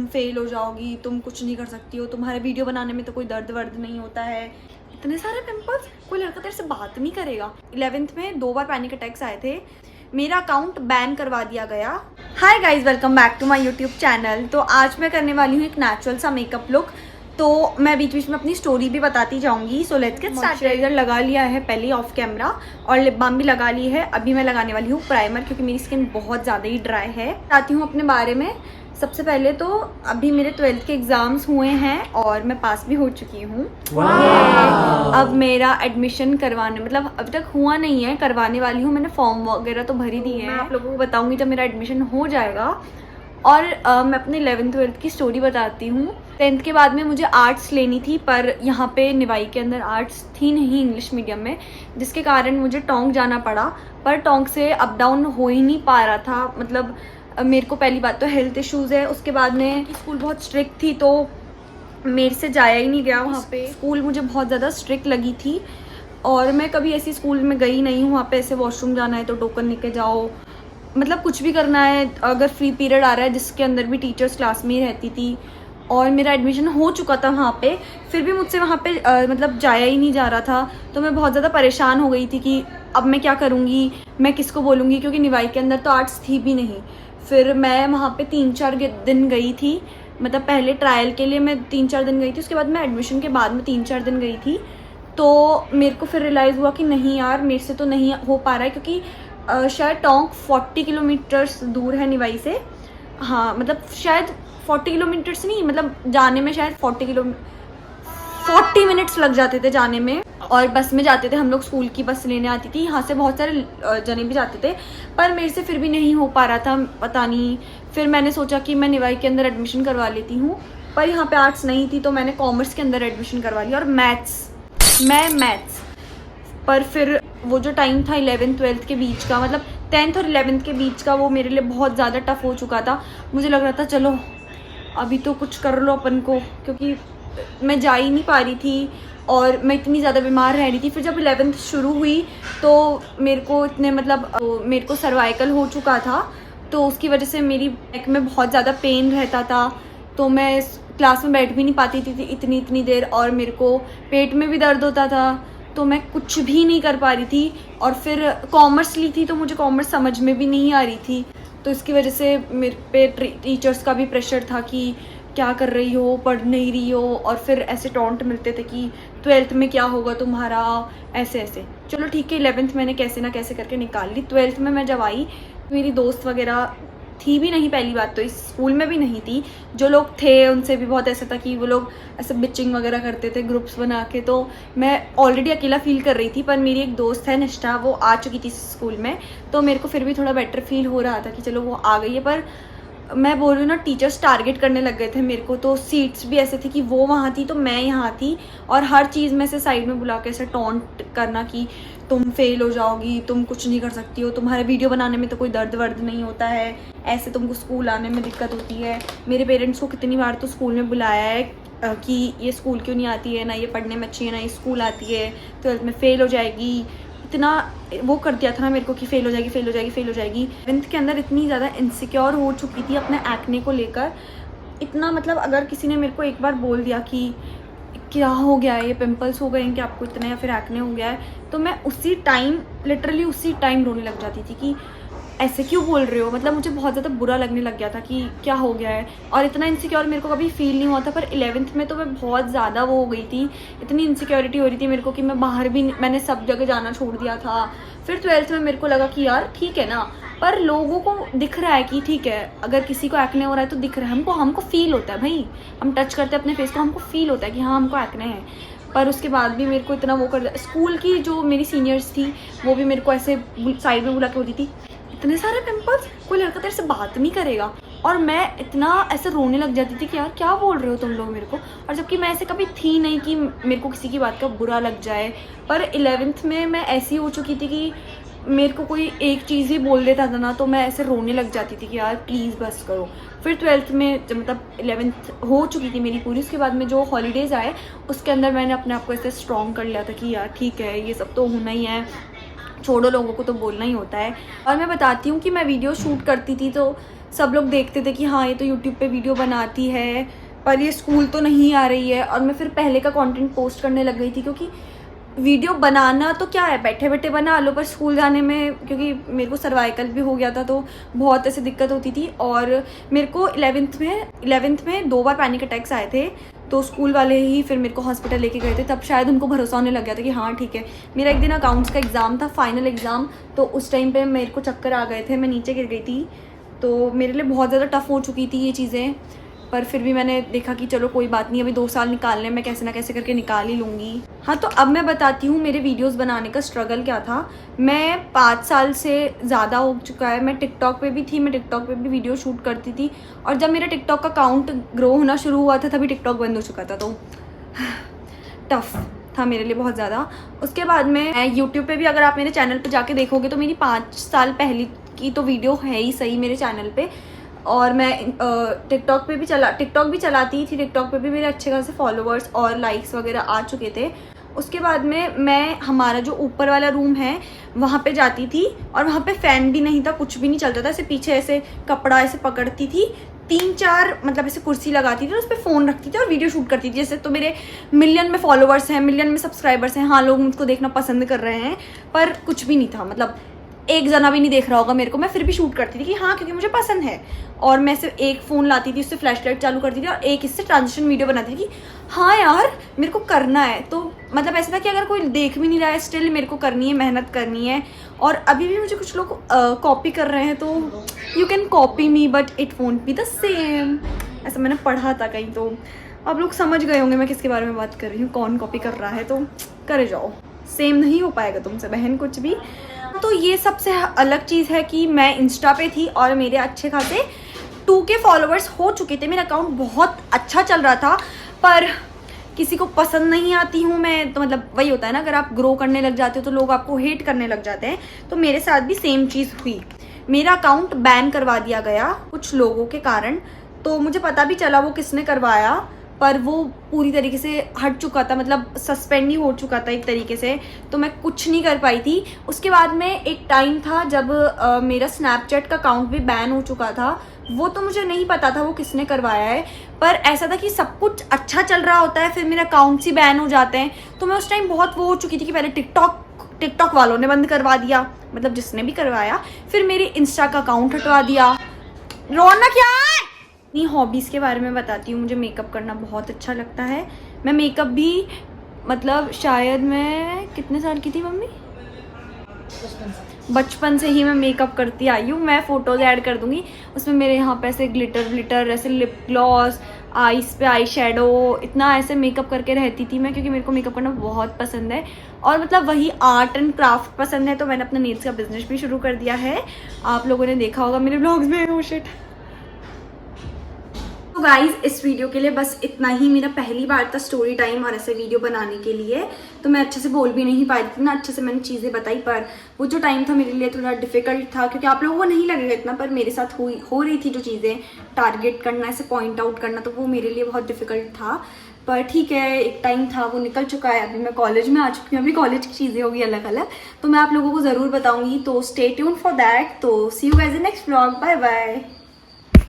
तुम फेल हो जाओगी, तुम कुछ नहीं कर सकती हो, तुम्हारे वीडियो बनाने में तो कोई दर्द वर्द नहीं होता है, इतने सारे पिंपल्स, कोई लड़का तेरे से बात नहीं करेगा। 11th में 2 बार पैनिक अटैक्स आए थे, मेरा अकाउंट बैन करवा दिया गया। Hi guys, welcome back to my YouTube channel. तो आज मैं करने वाली हूँ एक नेचुरल सा मेकअप लुक, तो मैं बीच बीच में अपनी स्टोरी भी बताती जाऊंगी। So let's get started. Moisturiser लगा लिया है पहले ऑफ कैमरा, और लिप बाम भी लगा ली है। अभी मैं लगाने वाली हूँ प्राइमर, क्योंकि मेरी स्किन बहुत ज़्यादा ही ड्राई है। बताती हूँ अपने बारे में। सबसे पहले तो अभी मेरे 12th के एग्ज़ाम्स हुए हैं और मैं पास भी हो चुकी हूँ। अब मेरा एडमिशन करवाने, मतलब अभी तक हुआ नहीं है, करवाने वाली हूँ। मैंने फॉर्म वगैरह तो भर ही दिए हैं। मैं आप लोगों को बताऊँगी जब मेरा एडमिशन हो जाएगा। और मैं अपने 11th 12th की स्टोरी बताती हूँ। 10th के बाद में मुझे आर्ट्स लेनी थी, पर यहाँ पे निवाई के अंदर आर्ट्स थी नहीं इंग्लिश मीडियम में, जिसके कारण मुझे टोंक जाना पड़ा। पर टोंक से अप डाउन हो ही नहीं पा रहा था। मतलब मेरे को पहली बात तो हेल्थ इश्यूज़ है, उसके बाद में स्कूल बहुत स्ट्रिक्ट थी तो मेरे से जाया ही नहीं गया वहाँ पे। स्कूल मुझे बहुत ज़्यादा स्ट्रिक्ट लगी थी और मैं कभी ऐसी स्कूल में गई नहीं हूँ। वहाँ पे ऐसे वॉशरूम जाना है तो टोकन लेके जाओ, मतलब कुछ भी करना है। अगर फ्री पीरियड आ रहा है जिसके अंदर भी टीचर्स क्लास में ही रहती थी, और मेरा एडमिशन हो चुका था वहाँ पे, फिर भी मुझसे वहाँ पे मतलब जाया ही नहीं जा रहा था। तो मैं बहुत ज़्यादा परेशान हो गई थी कि अब मैं क्या करूँगी, मैं किसको बोलूँगी, क्योंकि निवाई के अंदर तो आर्ट्स थी भी नहीं। फिर मैं वहाँ पे 3-4 दिन गई थी, मतलब पहले ट्रायल के लिए मैं 3-4 दिन गई थी, उसके बाद मैं एडमिशन के बाद में 3-4 दिन गई थी। तो मेरे को फिर रियलाइज़ हुआ कि नहीं यार, मेरे से तो नहीं हो पा रहा है, क्योंकि शायद टोंक 40 किलोमीटर्स दूर है निवाई से। हाँ, मतलब शायद 40 किलोमीटर्स नहीं, मतलब जाने में शायद 40 मिनट्स लग जाते थे जाने में। और बस में जाते थे हम लोग, स्कूल की बस लेने आती थी। यहाँ से बहुत सारे जने भी जाते थे, पर मेरे से फिर भी नहीं हो पा रहा था, पता नहीं। फिर मैंने सोचा कि मैं निवाई के अंदर एडमिशन करवा लेती हूँ, पर यहाँ पे आर्ट्स नहीं थी तो मैंने कॉमर्स के अंदर एडमिशन करवा लिया। और मैथ्स पर फिर वो जो टाइम था 11th 12th के बीच का, मतलब 10th और 11th के बीच का, वो मेरे लिए बहुत ज़्यादा टफ हो चुका था। मुझे लग रहा था चलो अभी तो कुछ कर लो अपन को, क्योंकि मैं जा ही नहीं पा रही थी और मैं इतनी ज़्यादा बीमार रह रही थी। फिर जब 11th शुरू हुई तो मेरे को मेरे को सर्वाइकल हो चुका था, तो उसकी वजह से मेरी बैक में बहुत ज़्यादा पेन रहता था। तो मैं क्लास में बैठ भी नहीं पाती थी इतनी देर, और मेरे को पेट में भी दर्द होता था, तो मैं कुछ भी नहीं कर पा रही थी। और फिर कॉमर्स ली थी तो मुझे कॉमर्स समझ में भी नहीं आ रही थी, तो इसकी वजह से मेरे पे टीचर्स का भी प्रेशर था कि क्या कर रही हो, पढ़ नहीं रही हो। और फिर ऐसे टॉन्ट मिलते थे कि 12th में क्या होगा तुम्हारा, ऐसे ऐसे। चलो ठीक है, 11th मैंने कैसे ना कैसे करके निकाल ली। 12th में मैं जब आई, मेरी दोस्त वगैरह थी भी नहीं, पहली बात तो इस स्कूल में भी नहीं थी। जो लोग थे उनसे भी बहुत ऐसा था कि वो लोग ऐसे बिचिंग वगैरह करते थे ग्रुप्स बना के, तो मैं ऑलरेडी अकेला फील कर रही थी। पर मेरी एक दोस्त है निष्ठा, वो आ चुकी थी स्कूल में, तो मेरे को फिर भी थोड़ा बेटर फील हो रहा था कि चलो वो आ गई है। पर मैं बोल रही हूँ ना, टीचर्स टारगेट करने लग गए थे मेरे को। तो सीट्स भी ऐसे थी कि वो वहाँ थी तो मैं यहाँ थी, और हर चीज़ में से साइड में बुला के ऐसे टॉन्ट करना कि तुम फेल हो जाओगी, तुम कुछ नहीं कर सकती हो, तुम्हारे वीडियो बनाने में तो कोई दर्द वर्द नहीं होता है, ऐसे तुमको स्कूल आने में दिक्कत होती है। मेरे पेरेंट्स को कितनी बार तो स्कूल में बुलाया है कि ये स्कूल क्यों नहीं आती है, ना ये पढ़ने में अच्छी है, ना ये स्कूल आती है, 12th में फेल हो जाएगी। इतना वो कर दिया था ना मेरे को कि फेल हो जाएगी, फेल हो जाएगी, फेल हो जाएगी। 10th के अंदर इतनी ज़्यादा इनसिक्योर हो चुकी थी अपने एक्ने को लेकर। इतना, मतलब अगर किसी ने मेरे को एक बार बोल दिया कि क्या हो गया है, ये पिंपल्स हो गए हैं कि आपको इतना, या फिर एक्ने हो गया है, तो मैं उसी टाइम, लिटरली उसी टाइम रोने लग जाती थी कि ऐसे क्यों बोल रहे हो। मतलब मुझे बहुत ज़्यादा बुरा लगने लग गया था कि क्या हो गया है। और इतना इनसिक्योर मेरे को कभी फील नहीं हुआ था, पर 11th में तो मैं बहुत ज़्यादा वो हो गई थी, इतनी इनसिक्योरिटी हो रही थी मेरे को कि मैं बाहर भी, मैंने सब जगह जाना छोड़ दिया था। फिर 12th में मेरे को लगा कि यार ठीक है ना, पर लोगों को दिख रहा है कि ठीक है, अगर किसी को एक्ने हो रहा है तो दिख रहा है, हमको फील होता है भाई, हम टच करते हैं अपने फेस को, हमको फील होता है कि हाँ हमको एक्ने है। पर उसके बाद भी मेरे को इतना वो कर, स्कूल की जो मेरी सीनियर्स थी वो भी मेरे को ऐसे साइड में बुला के बोलती थी, इतने सारे पिंपल्स, कोई लड़का तेरे से बात नहीं करेगा। और मैं इतना ऐसे रोने लग जाती थी कि यार क्या बोल रहे हो तुम लोग मेरे को। और जबकि मैं ऐसे कभी थी नहीं कि मेरे को किसी की बात का बुरा लग जाए। पर 11th में मैं ऐसी हो चुकी थी कि मेरे को कोई एक चीज़ ही बोल देता था ना, तो मैं ऐसे रोने लग जाती थी कि यार प्लीज़ बस करो। फिर 12th में जब, मतलब 11th हो चुकी थी मेरी पूरी, उसके बाद में जो हॉलीडेज़ आए उसके अंदर मैंने अपने आप को ऐसे स्ट्रॉन्ग कर लिया था कि यार ठीक है, ये सब तो होना ही है, छोड़ो, लोगों को तो बोलना ही होता है। और मैं बताती हूँ कि मैं वीडियो शूट करती थी तो सब लोग देखते थे कि हाँ ये तो यूट्यूब पे वीडियो बनाती है पर ये स्कूल तो नहीं आ रही है। और मैं फिर पहले का कंटेंट पोस्ट करने लग गई थी, क्योंकि वीडियो बनाना तो क्या है, बैठे बैठे बना लो, पर स्कूल जाने में क्योंकि मेरे को सर्वाइकल भी हो गया था तो बहुत ऐसे दिक्कत होती थी। और मेरे को 11th में 2 बार पैनिक अटैक्स आए थे, तो स्कूल वाले ही फिर मेरे को हॉस्पिटल लेके गए थे। तब शायद उनको भरोसा होने लग गया था कि हाँ ठीक है। मेरा एक दिन अकाउंट्स का एग्ज़ाम था, फाइनल एग्ज़ाम, तो उस टाइम पे मेरे को चक्कर आ गए थे, मैं नीचे गिर गई थी, तो मेरे लिए बहुत ज़्यादा टफ़ हो चुकी थी ये चीज़ें। पर फिर भी मैंने देखा कि चलो कोई बात नहीं, अभी 2 साल निकालने मैं कैसे ना कैसे करके निकाल ही लूँगी। हाँ, तो अब मैं बताती हूँ मेरे वीडियोस बनाने का स्ट्रगल क्या था। मैं 5 साल से ज़्यादा हो चुका है, मैं टिकटॉक पे भी थी, मैं टिकटॉक पे भी वीडियो शूट करती थी। और जब मेरा टिकटॉक का अकाउंट ग्रो होना शुरू हुआ था तभी टिकटॉक बंद हो चुका था, तो टफ़ था मेरे लिए बहुत ज़्यादा। उसके बाद में यूट्यूब पे भी अगर आप मेरे चैनल पे जाके देखोगे तो मेरी 5 साल पहले की तो वीडियो है ही सही मेरे चैनल पे। और मैं टिकटॉक भी चलाती थी। टिकटॉक पे भी मेरे अच्छे खासे फॉलोअर्स और लाइक्स वगैरह आ चुके थे। उसके बाद में मैं हमारा जो ऊपर वाला रूम है वहाँ पे जाती थी, और वहाँ पे फ़ैन भी नहीं था, कुछ भी नहीं चलता था, ऐसे पीछे ऐसे कपड़ा ऐसे पकड़ती थी, 3-4 मतलब ऐसे कुर्सी लगाती थी और उस पर फ़ोन रखती थी और वीडियो शूट करती थी। जैसे तो मेरे मिलियन में फॉलोअर्स हैं, मिलियन में सब्सक्राइबर्स हैं, हाँ लोग मुझको देखना पसंद कर रहे हैं, पर कुछ भी नहीं था, मतलब एक जना भी नहीं देख रहा होगा मेरे को। मैं फिर भी शूट करती थी कि हाँ क्योंकि मुझे पसंद है। और मैं सिर्फ एक फ़ोन लाती थी, उससे फ्लैश लाइट चालू करती थी और एक इससे ट्रांजिशन वीडियो बनाती थी कि हाँ यार मेरे को करना है। तो मतलब ऐसा था कि अगर कोई देख भी नहीं रहा है स्टिल मेरे को करनी है, मेहनत करनी है। और अभी भी मुझे कुछ लोग कॉपी कर रहे हैं, तो you can copy me but it won't be the same, ऐसा मैंने पढ़ा था कहीं। तो आप लोग समझ गए होंगे मैं किसके बारे में बात कर रही हूँ, कौन कॉपी कर रहा है, तो करे जाओ, सेम नहीं हो पाएगा तुमसे बहन कुछ भी। तो ये सबसे अलग चीज़ है कि मैं इंस्टा पे थी और मेरे अच्छे खासे 2K फॉलोअर्स हो चुके थे, मेरा अकाउंट बहुत अच्छा चल रहा था, पर किसी को पसंद नहीं आती हूँ मैं। तो मतलब वही होता है ना, अगर आप ग्रो करने लग जाते हो तो लोग आपको हेट करने लग जाते हैं। तो मेरे साथ भी सेम चीज़ हुई, मेरा अकाउंट बैन करवा दिया गया कुछ लोगों के कारण। तो मुझे पता भी चला वो किसने करवाया, पर वो पूरी तरीके से हट चुका था, मतलब सस्पेंड ही हो चुका था एक तरीके से, तो मैं कुछ नहीं कर पाई थी। उसके बाद में एक टाइम था जब मेरा स्नैपचैट का अकाउंट भी बैन हो चुका था, वो तो मुझे नहीं पता था वो किसने करवाया है, पर ऐसा था कि सब कुछ अच्छा चल रहा होता है फिर मेरे अकाउंट्स ही बैन हो जाते हैं। तो मैं उस टाइम बहुत वो हो चुकी थी कि पहले टिकटॉक वालों ने बंद करवा दिया, मतलब जिसने भी करवाया, फिर मेरे इंस्टा का अकाउंट हटवा दिया। रोना क्या है? अपनी हॉबीज़ के बारे में बताती हूँ। मुझे मेकअप करना बहुत अच्छा लगता है। मैं मेकअप भी मतलब शायद मैं कितने साल की थी मम्मी, बचपन से ही मैं मेकअप करती आई हूँ। मैं फ़ोटोज़ ऐड कर दूँगी, उसमें मेरे यहाँ पे ऐसे ग्लिटर ऐसे लिप ग्लॉस, आईज पे आई शेडो, इतना ऐसे मेकअप करके रहती थी मैं, क्योंकि मेरे को मेकअप करना बहुत पसंद है। और मतलब वही आर्ट एंड क्राफ्ट पसंद है, तो मैंने अपना नेल्स का बिजनेस भी शुरू कर दिया है। आप लोगों ने देखा होगा मेरे ब्लॉग्स में। Oh shit. तो गाइज़ इस वीडियो के लिए बस इतना ही। मेरा पहली बार था स्टोरी टाइम और ऐसे वीडियो बनाने के लिए, तो मैं अच्छे से बोल भी नहीं पाई थी ना, अच्छे से मैंने चीज़ें बताई, पर वो जो टाइम था मेरे लिए थोड़ा डिफिकल्ट था, क्योंकि आप लोगों को नहीं लगेगा इतना, पर मेरे साथ हो रही थी जो चीज़ें, टारगेट करना, ऐसे पॉइंट आउट करना, तो वो मेरे लिए बहुत डिफिकल्ट था। पर ठीक है, एक टाइम था वो निकल चुका है, अभी मैं कॉलेज में आ चुकी हूँ, अभी कॉलेज की चीज़ें होगी अलग अलग, तो मैं आप लोगों को ज़रूर बताऊँगी। तो स्टे ट्यून्ड फॉर दैट। तो see you guys in next vlog, bye bye.